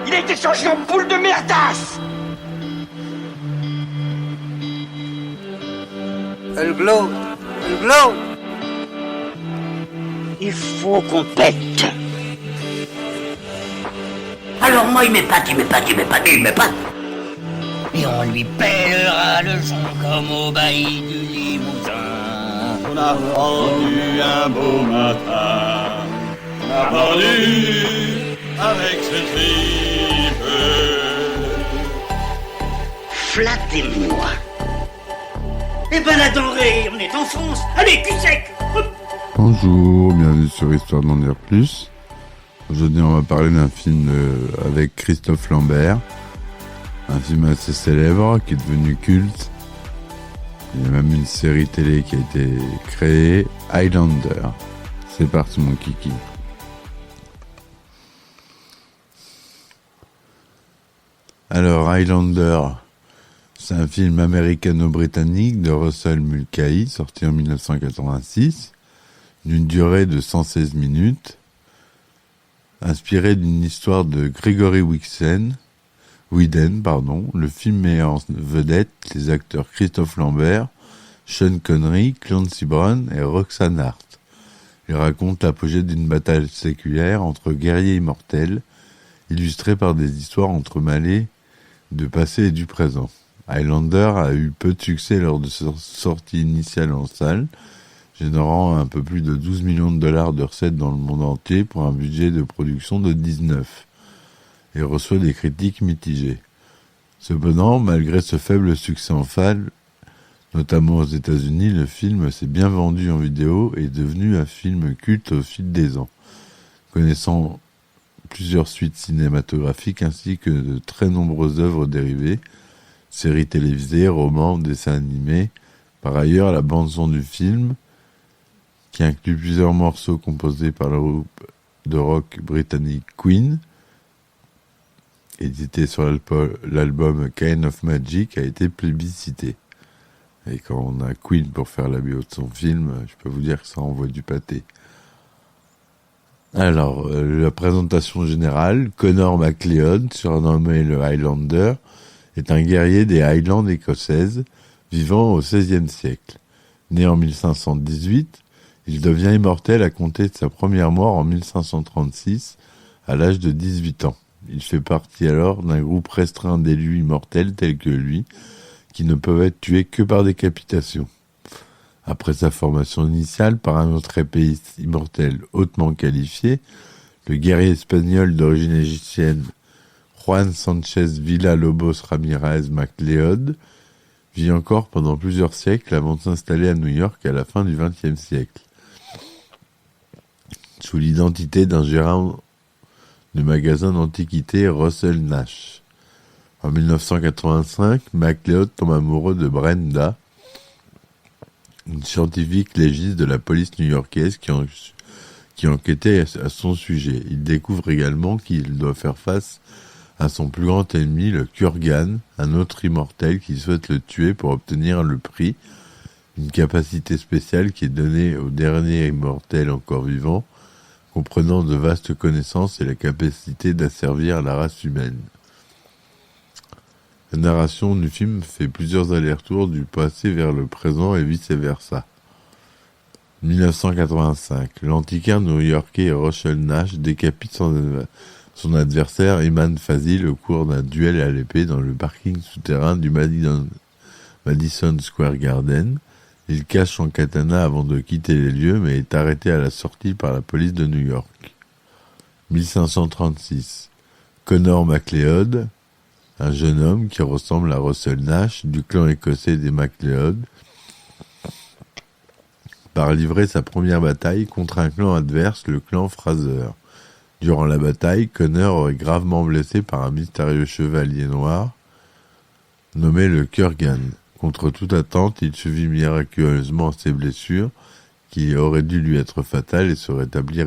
Il a été changé en boule de merdasse. Elle glow. Elle glow. Il faut qu'on pète. Alors moi, il m'épate. Et on lui pèlera le son comme au bailli du Limousin. On a vendu un beau matin. On a vendu avec ce tripe. Flattez-moi. Eh ben la denrée, on est en France. Allez, cul sec. Bonjour, bienvenue sur Histoire d'en dire plus. Aujourd'hui, on va parler d'un film avec Christophe Lambert. Un film assez célèbre qui est devenu culte. Il y a même une série télé qui a été créée, Highlander. C'est parti mon kiki. Alors Highlander, c'est un film américano-britannique de Russell Mulcahy, sorti en 1986, d'une durée de 116 minutes, inspiré d'une histoire de Gregory Whedon. Le film met en vedette les acteurs Christophe Lambert, Sean Connery, Clancy Brown et Roxanne Hart. Il raconte l'apogée d'une bataille séculaire entre guerriers immortels, illustrée par des histoires entremêlées de passé et du présent. Highlander a eu peu de succès lors de sa sortie initiale en salle, générant un peu plus de 12 millions de dollars de recettes dans le monde entier pour un budget de production de 19, et reçoit des critiques mitigées. Cependant, malgré ce faible succès en salle, notamment aux États-Unis, le film s'est bien vendu en vidéo et est devenu un film culte au fil des ans, connaissant plusieurs suites cinématographiques ainsi que de très nombreuses œuvres dérivées, séries télévisées, romans, dessins animés. Par ailleurs, la bande-son du film, qui inclut plusieurs morceaux composés par le groupe de rock britannique Queen, édité sur l'album Kind of Magic, a été plébiscité. Et quand on a Queen pour faire la BO de son film, je peux vous dire que ça envoie du pâté. Alors, la présentation générale, Connor MacLeod, surnommé le Highlander, est un guerrier des Highlands écossaises, vivant au XVIe siècle. Né en 1518, il devient immortel à compter de sa première mort en 1536, à l'âge de 18 ans. Il fait partie alors d'un groupe restreint d'élus immortels tels que lui, qui ne peuvent être tués que par décapitation. Après sa formation initiale par un autre épéiste immortel hautement qualifié, le guerrier espagnol d'origine égyptienne Juan Sánchez Villalobos Ramírez MacLeod vit encore pendant plusieurs siècles avant de s'installer à New York à la fin du XXe siècle, sous l'identité d'un gérant de magasin d'antiquités Russell Nash. En 1985, MacLeod tombe amoureux de Brenda, une scientifique légiste de la police new-yorkaise qui enquêtait à son sujet. Il découvre également qu'il doit faire face à son plus grand ennemi, le Kurgan, un autre immortel qui souhaite le tuer pour obtenir le prix, une capacité spéciale qui est donnée au dernier immortel encore vivant, comprenant de vastes connaissances et la capacité d'asservir la race humaine. La narration du film fait plusieurs allers-retours du passé vers le présent et vice-versa. 1985, l'antiquaire new-yorkais Russell Nash décapite son adversaire Eman Fazil au cours d'un duel à l'épée dans le parking souterrain du Madison Square Garden. Il cache son katana avant de quitter les lieux, mais est arrêté à la sortie par la police de New York. 1536, Connor MacLeod, un jeune homme qui ressemble à Russell Nash, du clan écossais des MacLeod, part livrer sa première bataille contre un clan adverse, le clan Fraser. Durant la bataille, Connor est gravement blessé par un mystérieux chevalier noir nommé le Kurgan. Contre toute attente, il survit miraculeusement à ses blessures, qui auraient dû lui être fatales, et se rétablit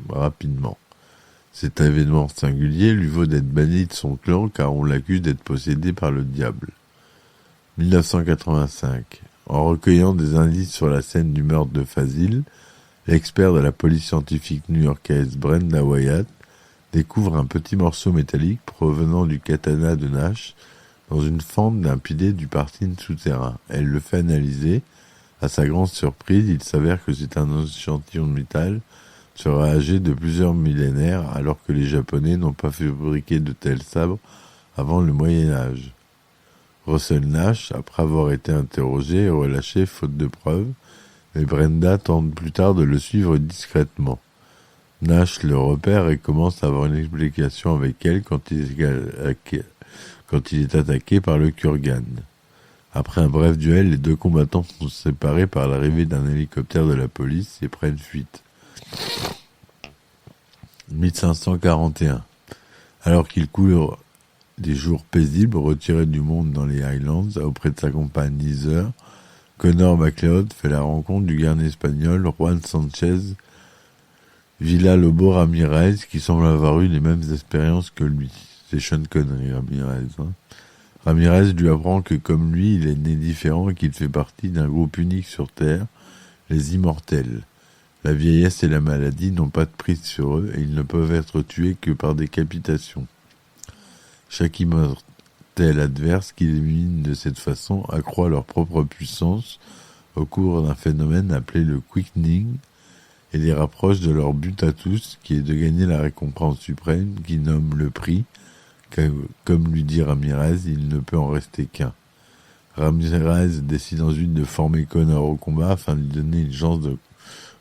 rapidement. Cet événement singulier lui vaut d'être banni de son clan, car on l'accuse d'être possédé par le diable. 1985. En recueillant des indices sur la scène du meurtre de Fazil, l'expert de la police scientifique new-yorkaise Brenda Wyatt découvre un petit morceau métallique provenant du katana de Nash dans une fente d'un pilier du parking souterrain. Elle le fait analyser. À sa grande surprise, il s'avère que c'est un échantillon de métal serait âgé de plusieurs millénaires alors que les Japonais n'ont pas fabriqué de tels sabres avant le Moyen-Âge. Russell Nash, après avoir été interrogé, est relâché faute de preuves, mais Brenda tente plus tard de le suivre discrètement. Nash le repère et commence à avoir une explication avec elle quand il est attaqué par le Kurgan. Après un bref duel, les deux combattants sont séparés par l'arrivée d'un hélicoptère de la police et prennent fuite. 1541. Alors qu'il court des jours paisibles, retiré du monde dans les Highlands, auprès de sa compagne Heather, Connor MacLeod fait la rencontre du garde espagnol Juan Sanchez Villalobos Ramirez, qui semble avoir eu les mêmes expériences que lui. C'est Sean Connery, Ramirez. Ramirez lui apprend que, comme lui, il est né différent et qu'il fait partie d'un groupe unique sur Terre, les Immortels. La vieillesse et la maladie n'ont pas de prise sur eux et ils ne peuvent être tués que par décapitation. Chaque immortel adverse qu'ils éliminent de cette façon accroît leur propre puissance au cours d'un phénomène appelé le quickening et les rapproche de leur but à tous, qui est de gagner la récompense suprême qui nomme le prix. Comme lui dit Ramirez, il ne peut en rester qu'un. Ramirez décide ensuite de former Connor au combat afin de lui donner une chance de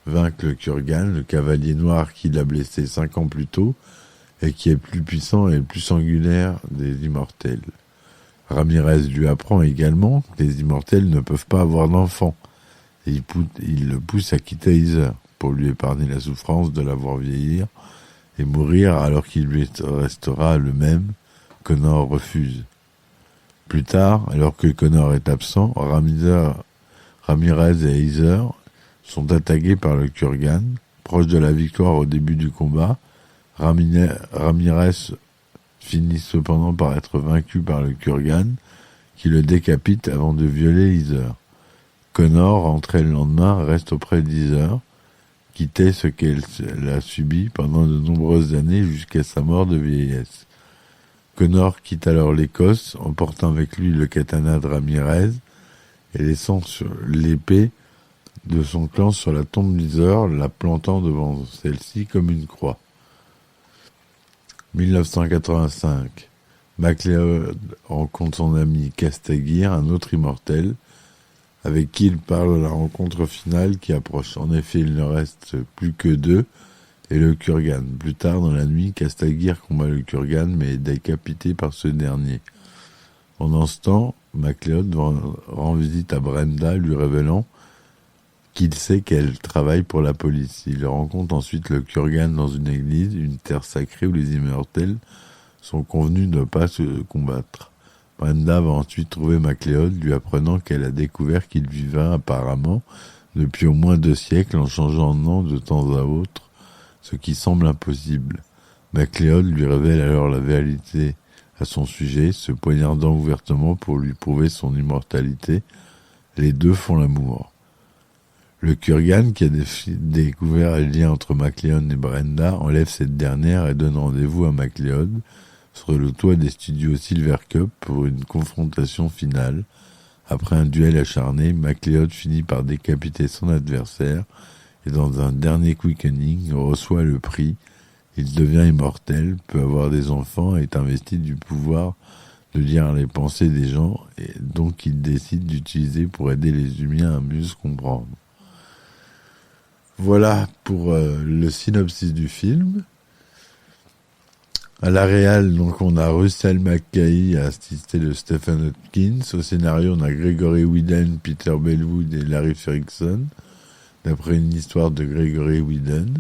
vaincre le Kurgan, le cavalier noir qui l'a blessé 5 ans plus tôt et qui est plus puissant et le plus singulaire des immortels. Ramirez lui apprend également que les immortels ne peuvent pas avoir d'enfants et il le pousse à quitter Heather pour lui épargner la souffrance de la voir vieillir et mourir alors qu'il lui restera le même. Connor refuse. Plus tard, alors que Connor est absent, Ramirez et Heather sont attaqués par le Kurgan. Proche de la victoire au début du combat, Ramirez finit cependant par être vaincu par le Kurgan, qui le décapite avant de violer Heather. Connor, rentré le lendemain, reste auprès d'Heather, qui tait ce qu'elle a subi pendant de nombreuses années jusqu'à sa mort de vieillesse. Connor quitte alors l'Écosse, emportant avec lui le katana de Ramirez et laissant sur l'épée de son clan sur la tombe d'Heather, la plantant devant celle-ci comme une croix. 1985. MacLeod rencontre son ami Castaguir, un autre immortel, avec qui il parle de la rencontre finale qui approche. En effet, il ne reste plus que 2 et le Kurgan. Plus tard dans la nuit, Castaguir combat le Kurgan mais est décapité par ce dernier. Pendant ce temps, MacLeod rend visite à Brenda, lui révélant qu'il sait qu'elle travaille pour la police. Il rencontre ensuite le Kurgan dans une église, une terre sacrée où les immortels sont convenus de ne pas se combattre. Brenda va ensuite trouver MacLeod, lui apprenant qu'elle a découvert qu'il vivait apparemment depuis au moins 2 siècles en changeant de nom de temps à autre, ce qui semble impossible. MacLeod lui révèle alors la vérité à son sujet, se poignardant ouvertement pour lui prouver son immortalité. Les deux font l'amour. Le Kurgan, qui a découvert le lien entre MacLeod et Brenda, enlève cette dernière et donne rendez-vous à MacLeod sur le toit des studios Silver Cup pour une confrontation finale. Après un duel acharné, MacLeod finit par décapiter son adversaire et dans un dernier quickening reçoit le prix. Il devient immortel, peut avoir des enfants et est investi du pouvoir de lire les pensées des gens et donc il décide d'utiliser pour aider les humains à mieux se comprendre. Voilà pour le synopsis du film. À la réal, donc, on a Russell McKay assisté de Stephen Hopkins. Au scénario, on a Gregory Whedon, Peter Bellwood et Larry Ferguson, d'après une histoire de Gregory Whedon.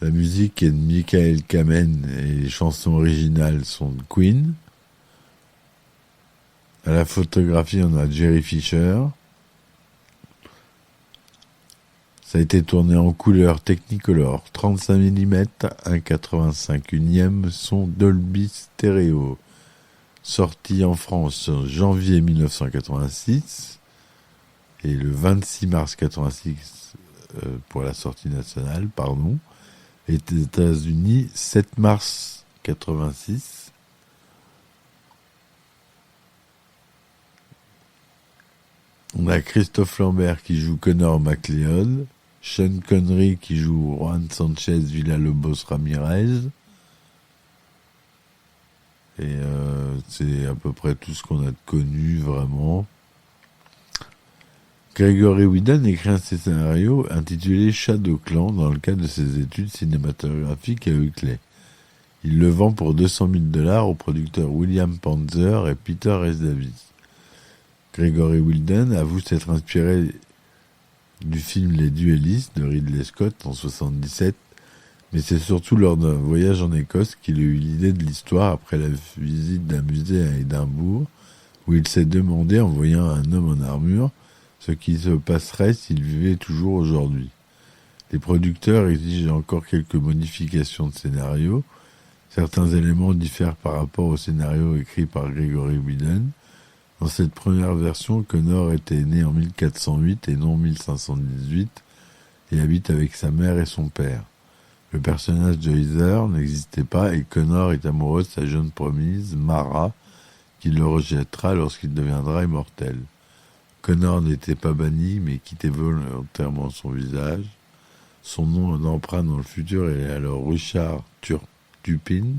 La musique est de Michael Kamen et les chansons originales sont de Queen. À la photographie, on a Jerry Fisher. Ça a été tourné en couleur Technicolor, 35 mm, 1,85 unième, son Dolby Stereo. Sorti en France en janvier 1986 et le 26 mars 86 pour la sortie nationale, pardon, et aux États-Unis 7 mars 86. On a Christophe Lambert qui joue Connor McLeod, Sean Connery qui joue Juan Sanchez Villalobos Ramirez. Et c'est à peu près tout ce qu'on a de connu vraiment. Gregory Whedon écrit un scénario intitulé Shadow Clan dans le cadre de ses études cinématographiques à Huxley. Il le vend pour $200,000 aux producteurs William Panzer et Peter S. Davis. Gregory Whedon avoue s'être inspiré du film Les Duellistes de Ridley Scott en 1977, mais c'est surtout lors d'un voyage en Écosse qu'il a eu l'idée de l'histoire après la visite d'un musée à Édimbourg, où il s'est demandé, en voyant un homme en armure, ce qui se passerait s'il vivait toujours aujourd'hui. Les producteurs exigent encore quelques modifications de scénario. Certains éléments diffèrent par rapport au scénario écrit par Gregory Whedon. Dans cette première version, Connor était né en 1408 et non 1518 et habite avec sa mère et son père. Le personnage de Heather n'existait pas et Connor est amoureux de sa jeune promise, Mara, qui le rejettera lorsqu'il deviendra immortel. Connor n'était pas banni, mais quittait volontairement son visage. Son nom d'emprunt dans le futur est alors Richard Turpin,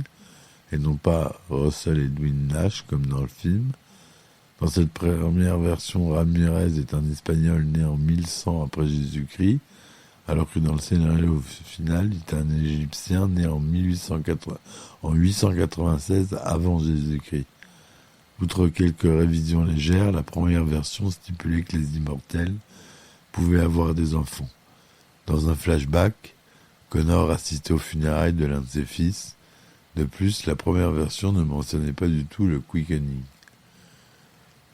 et non pas Russell Edwin Nash, comme dans le film. Dans cette première version, Ramirez est un Espagnol né en 1100 après Jésus-Christ, alors que dans le scénario final, il est un Égyptien né en 896 avant Jésus-Christ. Outre quelques révisions légères, la première version stipulait que les immortels pouvaient avoir des enfants. Dans un flashback, Connor assistait aux funérailles de l'un de ses fils. De plus, la première version ne mentionnait pas du tout le quickening.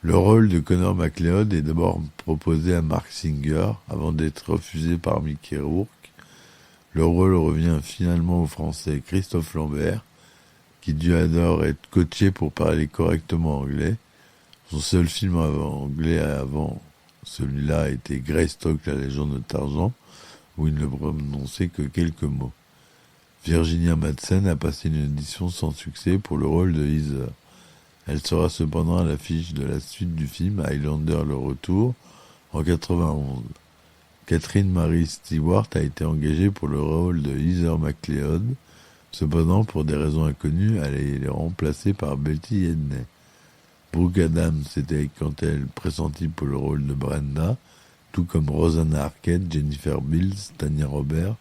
Le rôle de Connor McLeod est d'abord proposé à Mark Singer avant d'être refusé par Mickey Rourke. Le rôle revient finalement au Français Christophe Lambert, qui dut alors être coaché pour parler correctement anglais. Son seul film anglais avant celui-là était Greystoke, la légende de Tarzan, où il ne prononçait que quelques mots. Virginia Madsen a passé une audition sans succès pour le rôle de Heather. Elle sera cependant à l'affiche de la suite du film Highlander le retour en 91. Catherine Marie Stewart a été engagée pour le rôle de Heather McLeod. Cependant, pour des raisons inconnues, elle est remplacée par Betty Edney. Brooke Adams était quant à elle pressentie pour le rôle de Brenda, tout comme Rosanna Arquette, Jennifer Beals, Tanya Robert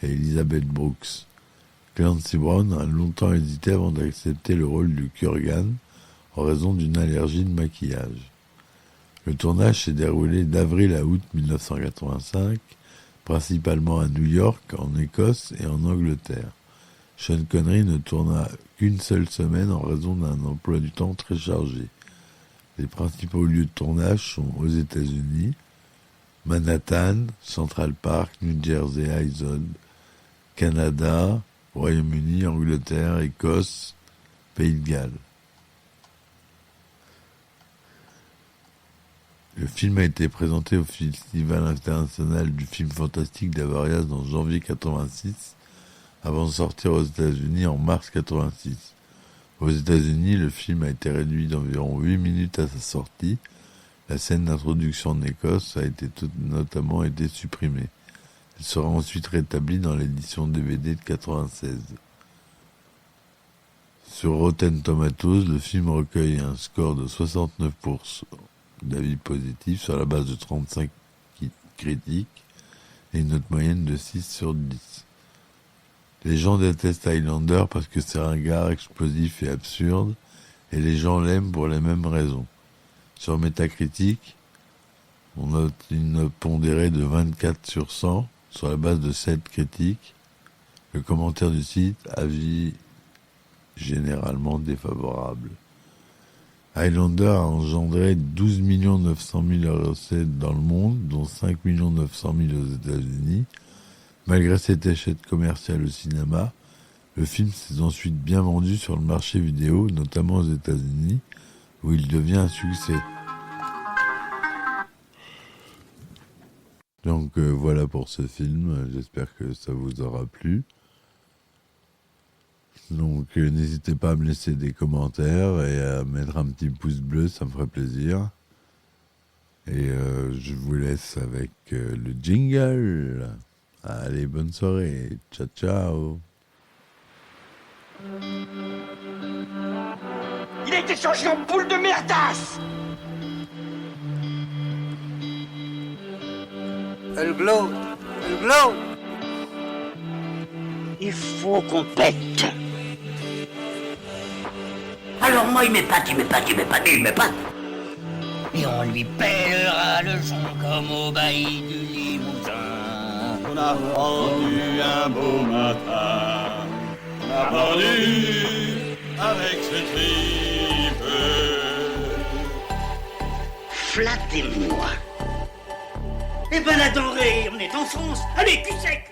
et Elizabeth Brooks. Clancy Brown a longtemps hésité avant d'accepter le rôle du Kurgan en raison d'une allergie de maquillage. Le tournage s'est déroulé d'avril à août 1985, principalement à New York, en Écosse et en Angleterre. Sean Connery ne tourna qu'une seule semaine en raison d'un emploi du temps très chargé. Les principaux lieux de tournage sont aux États-Unis, Manhattan, Central Park, New Jersey Island, Canada, Royaume-Uni, Angleterre, Écosse, Pays de Galles. Le film a été présenté au Festival international du film fantastique d'Avariaz en janvier 86, avant de sortir aux États-Unis en mars 86. Aux États-Unis, le film a été réduit d'environ 8 minutes à sa sortie. La scène d'introduction en Écosse a notamment été supprimée. Elle sera ensuite rétablie dans l'édition DVD de 96. Sur Rotten Tomatoes, le film recueille un score de 69% d'avis positifs sur la base de 35 critiques et une note moyenne de 6 sur 10. Les gens détestent Highlander parce que c'est ringard, explosif et absurde, et les gens l'aiment pour les mêmes raisons. Sur Metacritic, on note une note pondérée de 24 sur 100 sur la base de 7 critiques. Le commentaire du site, avis généralement défavorable. Highlander a engendré 12 900 000 recettes dans le monde, dont 5 900 000 aux États-Unis. Malgré cet échec commercial au cinéma, le film s'est ensuite bien vendu sur le marché vidéo, notamment aux États-Unis, où il devient un succès. Donc voilà pour ce film, j'espère que ça vous aura plu. Donc n'hésitez pas à me laisser des commentaires et à mettre un petit pouce bleu, ça me ferait plaisir. Et je vous laisse avec le jingle. Allez, bonne soirée, ciao ciao. Il a été changé en boule de merdasse. Elle glow. Elle glow. Il faut qu'on pète. Alors moi il m'épate. Et on lui pèlera le son comme au bailli du Limousin. On a pendu un beau matin. On a pendu avec ce tripe. Flattez-moi. Eh ben la denrée, on est en France. Allez, cul sec.